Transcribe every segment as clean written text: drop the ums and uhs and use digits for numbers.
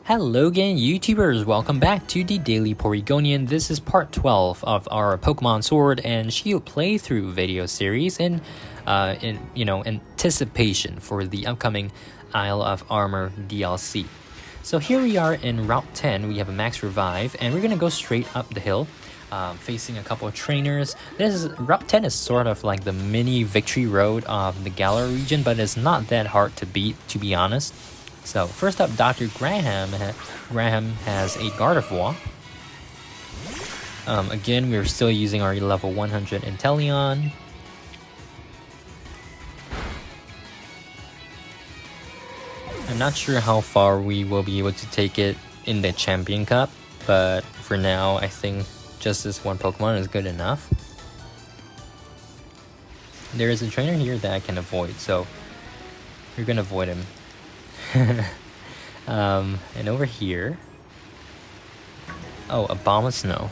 Hello again, YouTubers! Welcome back to the Daily Porygonian. This is part 12 of our Pokemon Sword and Shield playthrough video series in anticipation for the upcoming Isle of Armor DLC. So here we are in Route 10. We have a max revive, and we're gonna go straight up the hill, facing a couple of trainers. Route 10 is sort of like the mini victory road of the Galar region, but it's not that hard to beat, to be honest. So first up, Dr. Graham has a Gardevoir. Again, we're still using our level 100 Inteleon. I'm not sure how far we will be able to take it in the Champion Cup, but for now, I think just this one Pokemon is good enough. There is a trainer here that I can avoid, so we're gonna avoid him. And over here, a Bomb of Snow.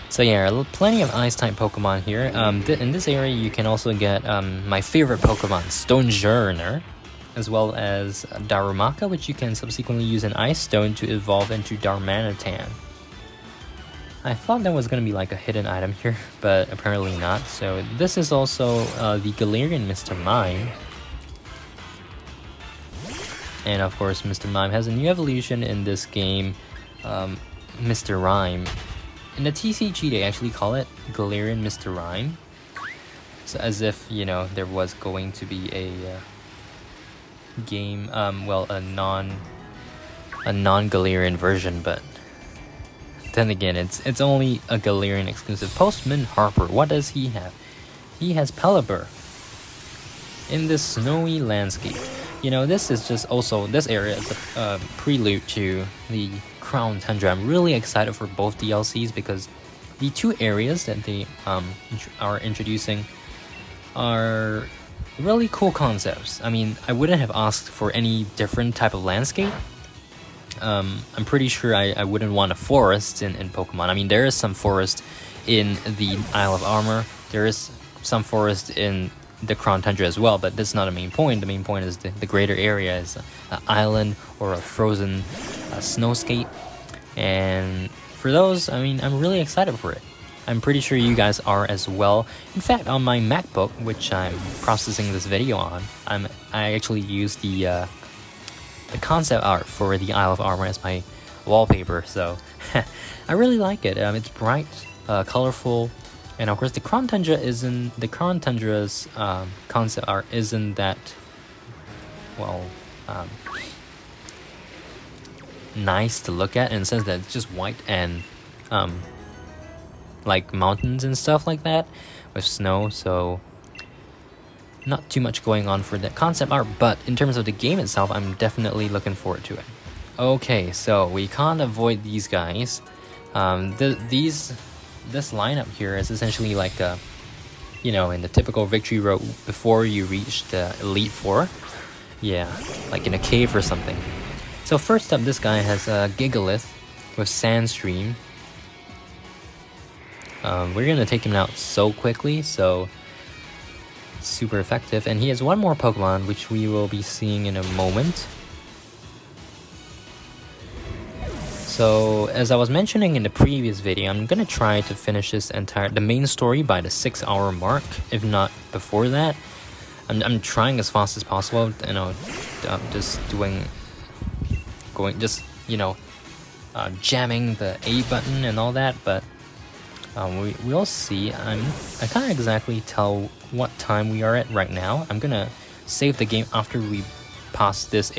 So yeah, plenty of ice type Pokemon here. In this area you can also get my favorite Pokemon, Stonjourner, as well as Darumaka, which you can subsequently use an Ice Stone to evolve into Darmanitan. I thought that was gonna be like a hidden item here, but apparently not. So this is also the Galarian Mr. Mime. And of course, Mr. Mime has a new evolution in this game, Mr. Rhyme. In the TCG, they actually call it Galarian Mr. Rhyme. So as if, there was going to be a game, a non-Galarian version, but then again, it's only a Galarian exclusive. Postman Harper, what does he have? He has Pelipper in this snowy landscape. This is just also, this area is a prelude to the Crown Tundra. I'm really excited for both DLCs because the two areas that they are introducing are really cool concepts. I mean, I wouldn't have asked for any different type of landscape. I'm pretty sure I wouldn't want a forest in Pokemon. I mean, there is some forest in the Isle of Armor. There is some forest in the Crown Tundra as well, but that's not the main point. The main point is the greater area is an island or a frozen snowscape, and for those, I mean, I'm really excited for it. I'm pretty sure you guys are as well. In fact, on my MacBook, which I'm processing this video on, I actually use the concept art for the Isle of Armor as my wallpaper, so I really like it. It's bright, colorful. And of course, the Crown Tundra's concept art isn't that nice to look at, in the sense that it's just white and like mountains and stuff like that with snow. So not too much going on for that concept art, but in terms of the game itself, I'm definitely looking forward to it. Okay, so we can't avoid these guys. This lineup here is essentially like in the typical victory road before you reach the Elite Four. Yeah, like in a cave or something. So first up, this guy has a Gigalith with Sandstream. We're gonna take him out so quickly, so super effective. And he has one more Pokemon, which we will be seeing in a moment. So, as I was mentioning in the previous video, I'm gonna try to finish the main story by the 6-hour mark, if not before that. I'm trying as fast as possible, jamming the A button and all that, but we'll see. I can't exactly tell what time we are at right now. I'm gonna save the game after we pass these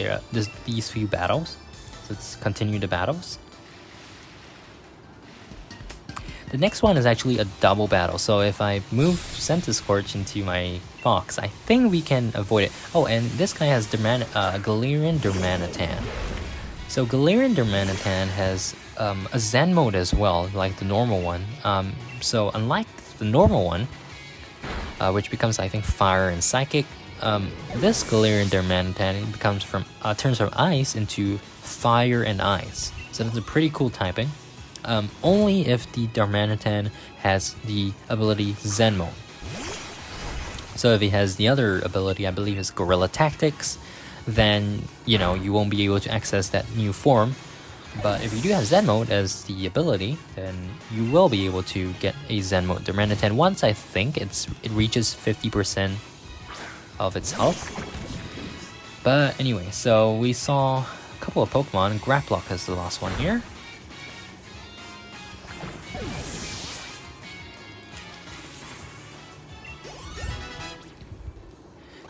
few battles. So let's continue the battles. The next one is actually a double battle, so if I move Centiskorch into my box, I think we can avoid it. Oh, and this guy has Galarian Darmanitan. So Galarian Darmanitan has a Zen mode as well, like the normal one. So unlike the normal one, which becomes, I think, Fire and Psychic, this Galarian Darmanitan turns from Ice into Fire and Ice. So that's a pretty cool typing. Only if the Darmanitan has the ability Zen Mode. So if he has the other ability, I believe is Guerrilla Tactics, then you know you won't be able to access that new form. But if you do have Zen mode as the ability, then you will be able to get a Zen mode Duranitan once I think it reaches 50% of its health. But anyway, so we saw a couple of Pokemon. Graplock is the last one here.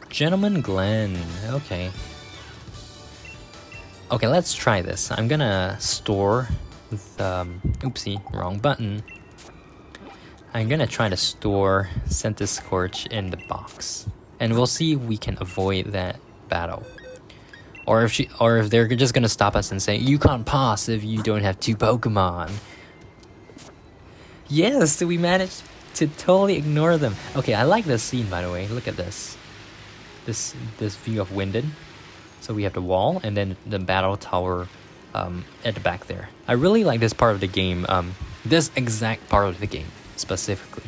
Gentleman Glen, okay. Okay, let's try this. I'm gonna store the, oopsie, wrong button. I'm gonna try to store Centiskorch in the box. And we'll see if we can avoid that battle. Or if they're just gonna stop us and say, you can't pass if you don't have 2 Pokemon. Yes, we managed to totally ignore them. Okay, I like this scene, by the way. Look at this. This view of Wyndon. So we have the wall and then the battle tower at the back there. I really like this part of the game. This exact part of the game specifically.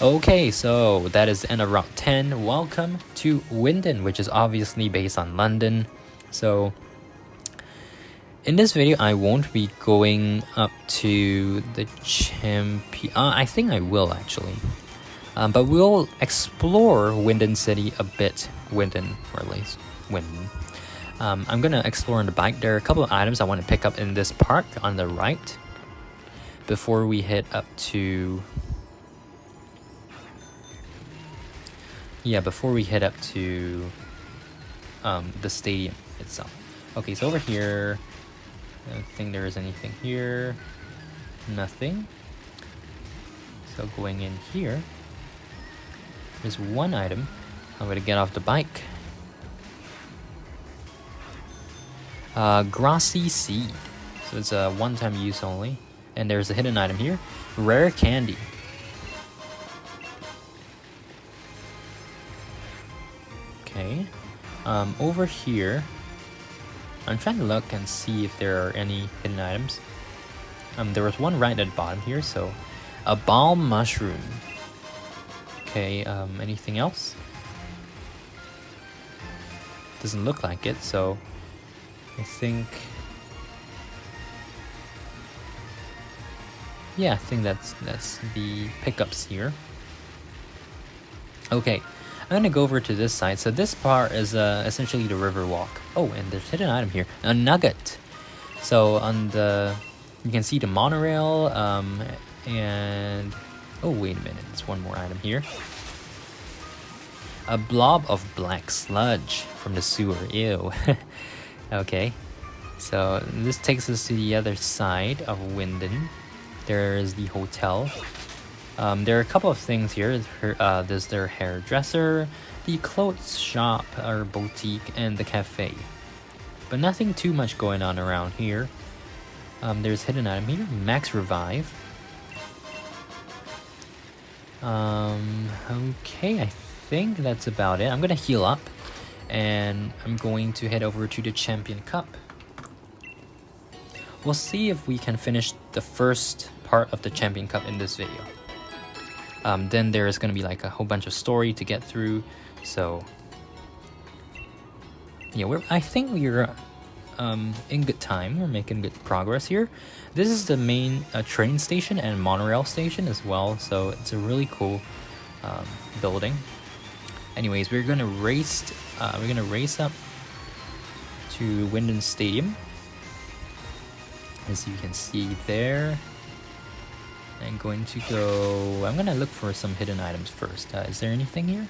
Okay, so that is the end of Route 10. Welcome to Wyndon, which is obviously based on London. So in this video, I won't be going up to the champion. I think I will actually. But we'll explore Wyndon City a bit. Wyndon, or at least Wyndon. I'm gonna explore on the bike. There are a couple of items I want to pick up in this park on the right before we head up to... Yeah, before we head up to the stadium itself. Okay, so over here, I don't think there is anything here. Nothing. So going in here, there's one item. I'm gonna get off the bike. Grassy Seed. So it's a one-time use only. And there's a hidden item here. Rare Candy. Okay. Over here, I'm trying to look and see if there are any hidden items. There was one right at the bottom here, so a Balm Mushroom. Okay, anything else? Doesn't look like it, so I think... Yeah, I think that's the pickups here. Okay, I'm gonna go over to this side. So this part is essentially the river walk. Oh, and there's a hidden item here, a nugget. So on the, you can see the monorail, and oh wait a minute, there's one more item here. A blob of black sludge from the sewer. Ew. Okay, so this takes us to the other side of Wyndon. There is the hotel. There are a couple of things here. There's their hairdresser, the clothes shop or boutique, and the cafe. But nothing too much going on around here. There's hidden item here, Max Revive. Okay, I think that's about it. I'm gonna heal up, and I'm going to head over to the Champion Cup. We'll see if we can finish the first part of the Champion Cup in this video. Then there is going to be like a whole bunch of story to get through. So yeah, I think we're in good time. We're making good progress here. This is the main train station and monorail station as well. So it's a really cool building. Anyways, we're gonna race up to Wyndon Stadium. As you can see there, I'm going to go... I'm gonna look for some hidden items first. Is there anything here?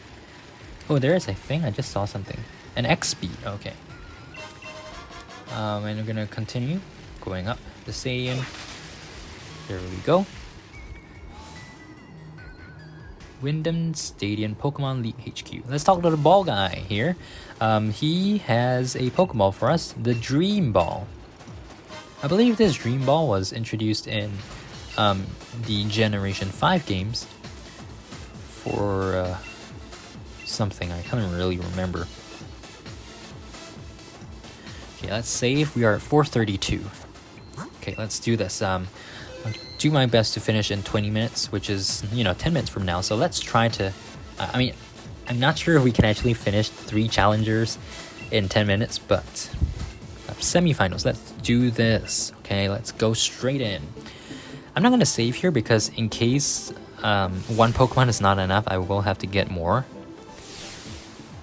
Oh, there is, I think. I just saw something. An X-Speed, okay. And I'm gonna continue going up the stadium. There we go. Wyndon Stadium Pokemon League HQ. Let's talk to the ball guy here. He has a Pokeball for us, the Dream Ball. I believe this Dream Ball was introduced in the Generation 5 games for something. I can't really remember. Okay, let's save. We are at 432. Okay, let's do this. I'll do my best to finish in 20 minutes, which is, 10 minutes from now. So let's try to... I mean, I'm not sure if we can actually finish 3 challengers in 10 minutes, but semifinals. Let's do this. Okay, let's go straight in. I'm not gonna save here because in case one Pokemon is not enough, I will have to get more.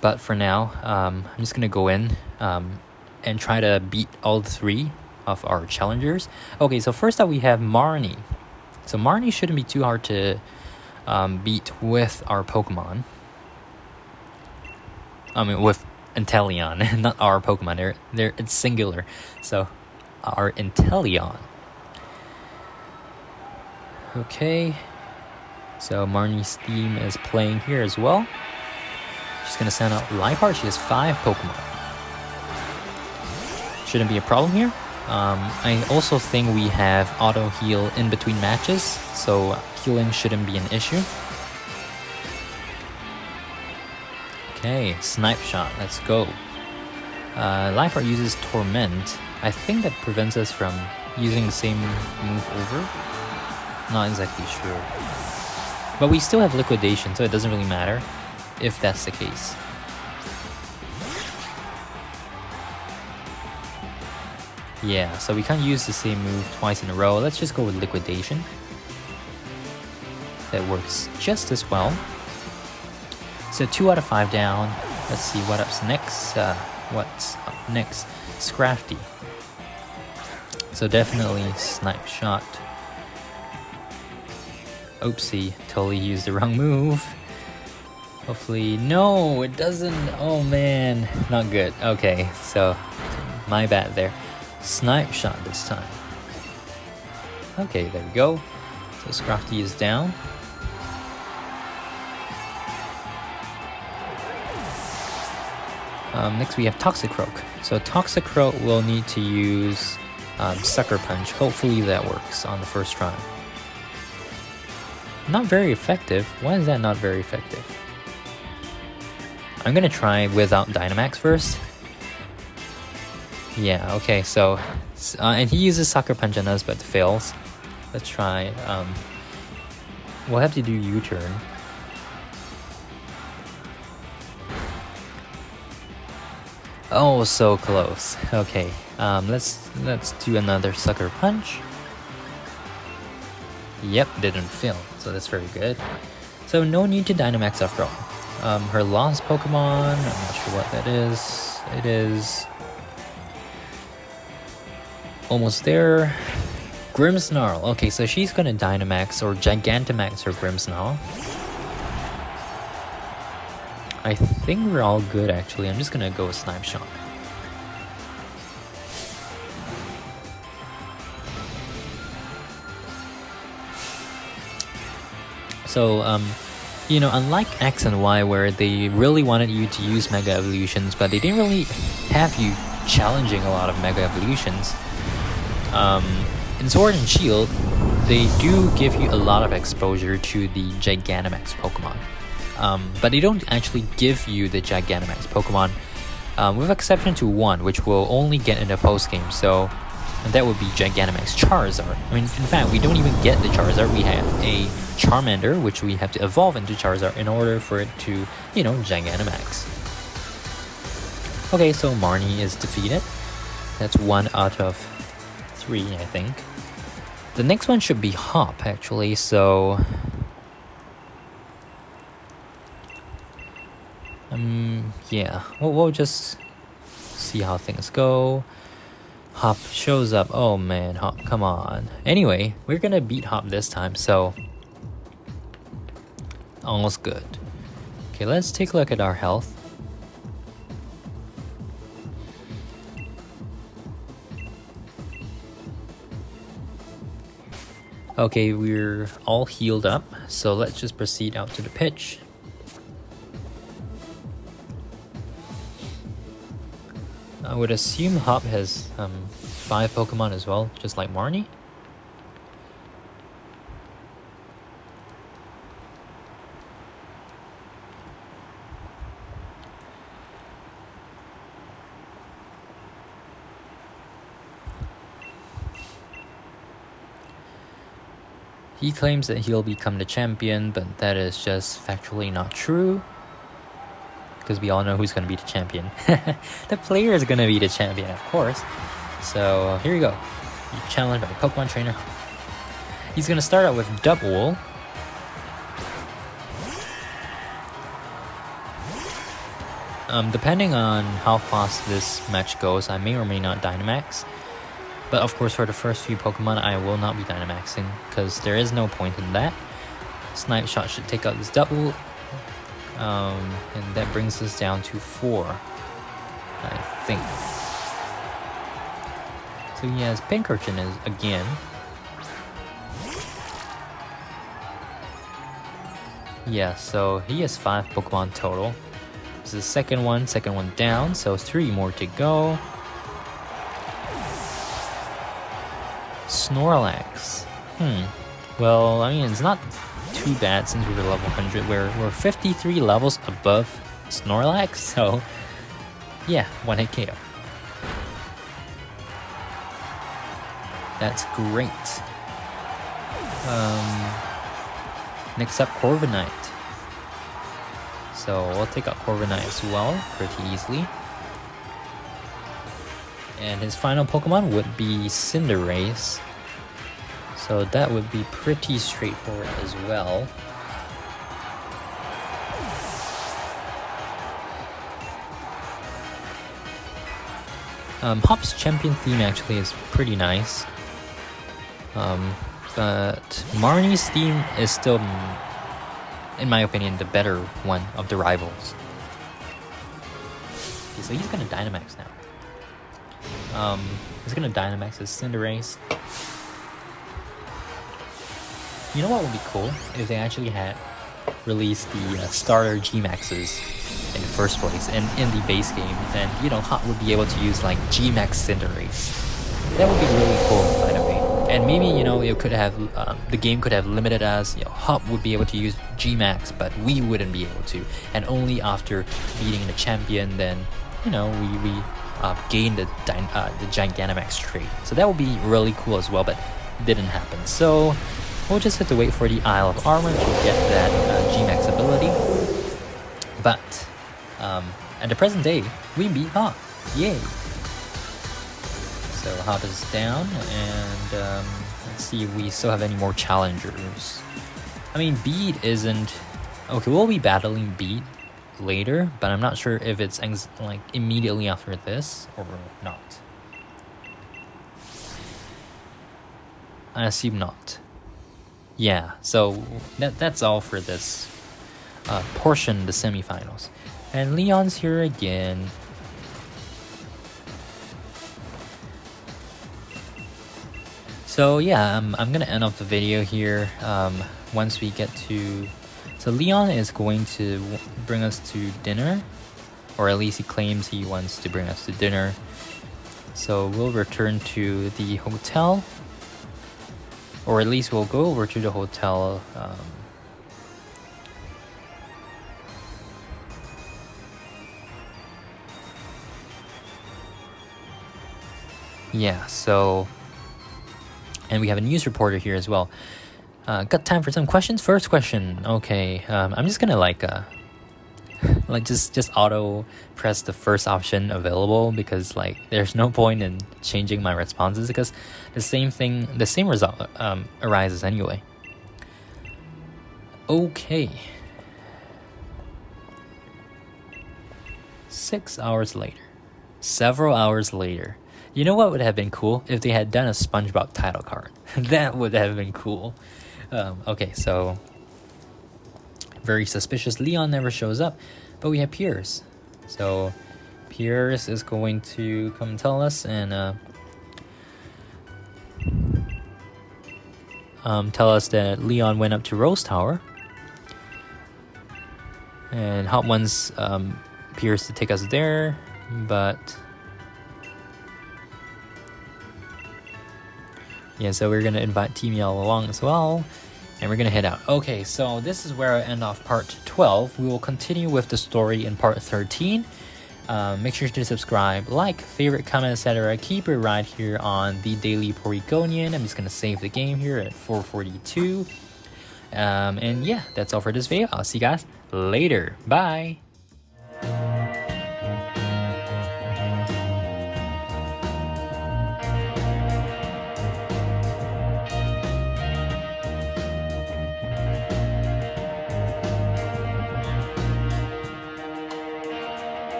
But for now, I'm just gonna go in and try to beat all 3 of our challengers. Okay, so first up we have Marnie. So Marnie shouldn't be too hard to beat with our Pokemon. I mean, with Inteleon, not our Pokemon. It's singular. So, our Inteleon. Okay. So Marnie's theme is playing here as well. She's gonna send out Liepard. She has 5 Pokemon. Shouldn't be a problem here. I also think we have auto heal in between matches, so healing shouldn't be an issue. Okay, Snipe Shot, let's go. Liepard uses Torment. I think that prevents us from using the same move over. Not exactly sure. But we still have Liquidation, so it doesn't really matter if that's the case. Yeah, so we can't use the same move twice in a row. Let's just go with Liquidation. That works just as well. So 2 out of 5 down. Let's see what's up next. Scrafty. So definitely Snipe Shot. Oopsie, totally used the wrong move. Hopefully, no, it doesn't. Oh man, not good. Okay, so my bad there. Snipe Shot this time. Okay, there we go. So Scrafty is down. Next we have Toxicroak. So Toxicroak will need to use Sucker Punch. Hopefully that works on the first try. Not very effective. Why is that not very effective? I'm gonna try without Dynamax first. Yeah, okay, so and he uses Sucker Punch on us but fails. Let's try. We'll have to do U-turn. Oh, so close. Okay, let's do another Sucker Punch. Yep, didn't fail, so that's very good. So no need to Dynamax after all. Her lost Pokemon, I'm not sure what that is. It is almost there. Grimmsnarl. Okay, so she's gonna Dynamax or Gigantamax her Grimmsnarl. I think we're all good actually. I'm just gonna go with Snipe Shot. So, you know, unlike X and Y where they really wanted you to use Mega Evolutions, but they didn't really have you challenging a lot of Mega Evolutions. In Sword and Shield, they do give you a lot of exposure to the Gigantamax Pokemon. But they don't actually give you the Gigantamax Pokemon, with exception to one, which we'll only get in the post-game, so that would be Gigantamax Charizard. I mean, in fact, we don't even get the Charizard, we have a Charmander, which we have to evolve into Charizard in order for it to, you know, Gigantamax. Okay, so Marnie is defeated. That's 1 out of 3, I think. The next one should be Hop, actually, so... yeah, we'll just see how things go. Hop shows up. Oh man, Hop, come on. Anyway, we're gonna beat Hop this time, so almost good. Okay, let's take a look at our health. Okay, we're all healed up, so let's just proceed out to the pitch. I would assume Hop has 5 Pokemon as well, just like Marnie. He claims that he'll become the champion, but that is just factually not true. because we all know who's going to be the champion. The player is going to be the champion, of course. So here you go. You're challenged by Pokemon Trainer. He's going to start out with Double. Depending on how fast this match goes, I may or may not Dynamax. But of course, for the first few Pokemon, I will not be Dynamaxing, because there is no point in that. Snipe Shot should take out this Double. And that brings us down to 4, I think. So he has Pinkerton again. Yeah, so he has 5 Pokemon total. This is the second one down, so 3 more to go. Snorlax. Well, I mean, it's not too bad since we were level 100. We're 53 levels above Snorlax, so yeah, 1-hit KO. That's great. Next up, Corviknight. So we'll take out Corviknight as well, pretty easily. And his final Pokemon would be Cinderace. So that would be pretty straightforward as well. Hop's champion theme actually is pretty nice. But Marnie's theme is still, in my opinion, the better one of the rivals. Okay, so he's gonna Dynamax now. He's gonna Dynamax his Cinderace. You know what would be cool? If they actually had released the starter G-Maxes in the first place and in the base game, then, you know, Hop would be able to use like G-Max Cinderace. That would be really cool, by the way. And maybe, you know, it could have the game could have limited us. You know, Hop would be able to use G-Max, but we wouldn't be able to. And only after beating the champion, then, you know, we gain the Gigantamax trait. So that would be really cool as well, but didn't happen. So we'll just have to wait for the Isle of Armor to get that G-Max ability. But at the present day, we beat Hop. Yay! So Hop is down, and let's see if we still have any more challengers. I mean, Beat isn't... Okay, we'll be battling Beat later, but I'm not sure if it's like immediately after this or not. I assume not. Yeah, so that's all for this portion, the semifinals. And Leon's here again. So yeah, I'm gonna end off the video here. Once we get to... So Leon is going to bring us to dinner, or at least he claims he wants to bring us to dinner. So we'll return to the hotel, or at least we'll go over to the hotel. Yeah, so... And we have a news reporter here as well. Got time for some questions? First question. Okay, I'm just gonna like just auto press the first option available, because like there's no point in changing my responses because the same result arises anyway. Okay. 6 hours later. Several hours later. You know what would have been cool? If they had done a SpongeBob title card. That would have been cool. Okay, so... Very suspicious. Leon never shows up. But we have Pierce. So, Pierce is going to come tell us and... tell us that Leon went up to Rose Tower. And Hop wants Pierce to take us there. But... Yeah, so we're going to invite Team Yell along as well, and we're going to head out. Okay, so this is where I end off part 12. We will continue with the story in part 13. Make sure to subscribe, like, favorite, comment, etc. Keep it right here on The Daily Porygonian. I'm just going to save the game here at 4:42. And yeah, that's all for this video. I'll see you guys later. Bye!